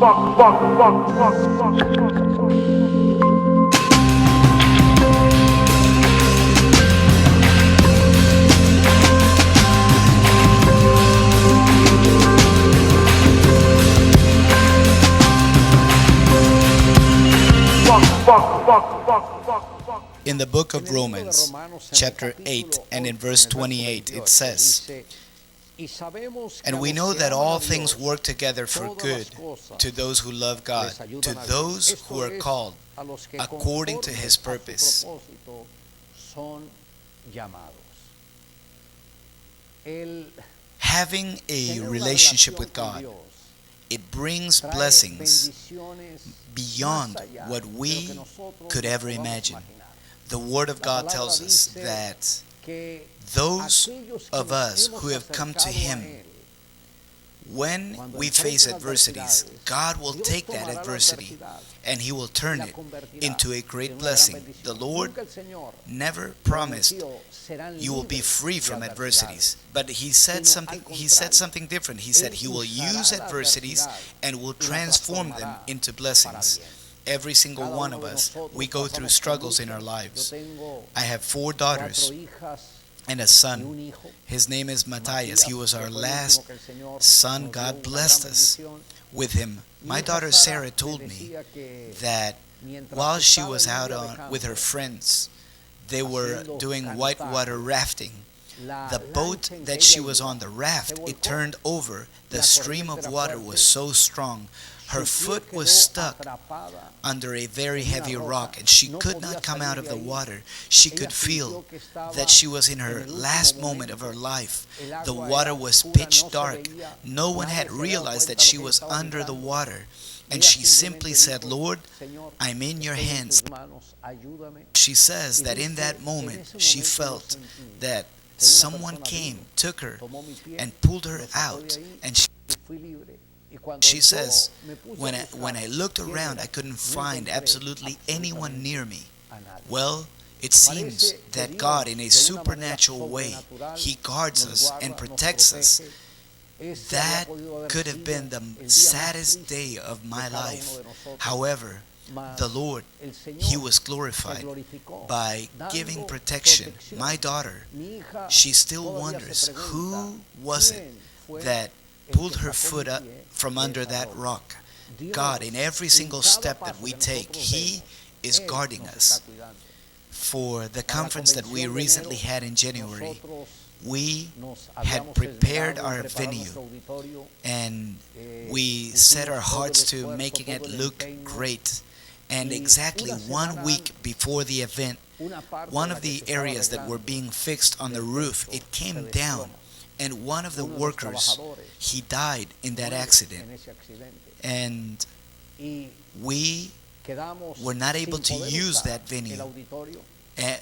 In the book of Romans, chapter 8, and in verse 28, it says, "And we know that all things work together for good to those who love God, to those who are called according to His purpose." Having a relationship with God, it brings blessings beyond what we could ever imagine. The Word of God tells us that those of us who have come to Him, when we face adversities, God will take that adversity and He will turn it into a great blessing. The Lord never promised you will be free from adversities, but He said something different. He said He will use adversities and will transform them into blessings. Every single one of us, we go through struggles in our lives. I have 4 daughters and a son. His name is Matthias. He was our last son. God blessed us with him. My daughter Sarah told me that while she was out with her friends, they were doing whitewater rafting. The boat that she was on, the raft, it turned over. The stream of water was so strong. Her foot was stuck under a very heavy rock and she could not come out of the water. She could feel that she was in her last moment of her life. The water was pitch dark. No one had realized that she was under the water. And she simply said, "Lord, I'm in your hands." She says that in that moment she felt that someone came, took her, and pulled her out, and she says, when I looked around, I couldn't find absolutely anyone near me. Well, it seems that God, in a supernatural way, He guards us and protects us. That could have been the saddest day of my life. However, the Lord, He was glorified by giving protection. My daughter, she still wonders, who was it that pulled her foot up from under that rock? God, in every single step that we take, He is guarding us. For the conference that we recently had in January, we had prepared our venue and we set our hearts to making it look great. And exactly 1 week before the event, one of the areas that were being fixed on the roof, it came down. And one of the workers, he died in that accident. And we were not able to use that venue.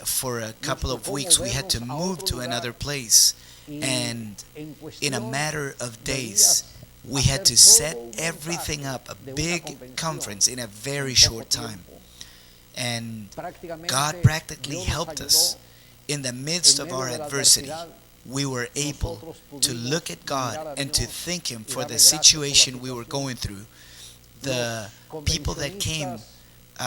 For a couple of weeks, we had to move to another place. And in a matter of days, we had to set everything up, a big conference in a very short time. And God practically helped us. In the midst of our adversity, we were able to look at God and to thank Him for the situation we were going through. The people that came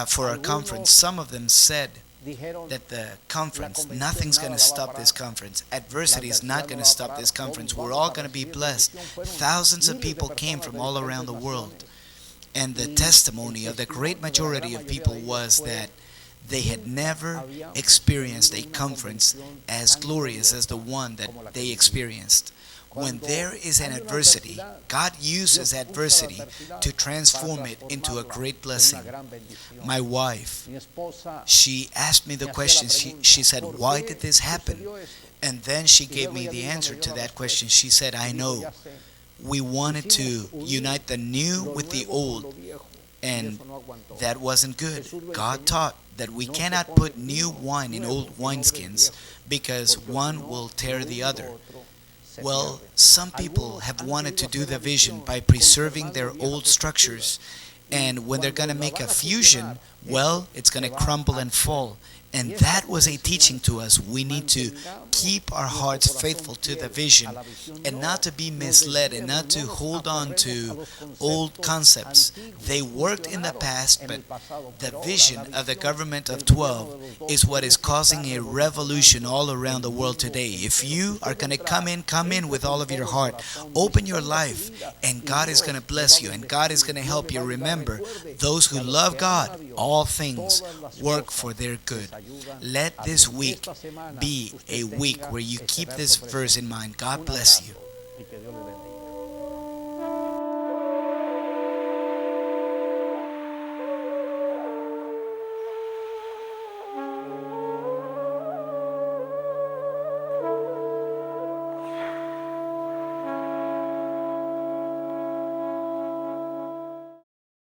for our conference, some of them said that the conference, nothing's going to stop this conference. Adversity is not going to stop this conference. We're all going to be blessed. Thousands of people came from all around the world. And the testimony of the great majority of people was that they had never experienced a conference as glorious as the one that they experienced. When there is an adversity, God uses adversity to transform it into a great blessing. My wife, she asked me the question. She said, "Why did this happen?" And then she gave me the answer to that question. She said, "I know. We wanted to unite the new with the old, and that wasn't good. God taught that we cannot put new wine in old wineskins because one will tear the other." Well, some people have wanted to do the vision by preserving their old structures, and when they're going to make a fusion, well, it's going to crumble and fall, And that was a teaching to us. We need to keep our hearts faithful to the vision and not to be misled and not to hold on to old concepts. They worked in the past, but the vision of the government of 12 is what is causing a revolution all around the world today. If you are going to come in with all of your heart, open your life, and God is going to bless you and God is going to help you. Remember, those who love God, all things work for their good. Let this week be a week where you keep this verse in mind. God bless you.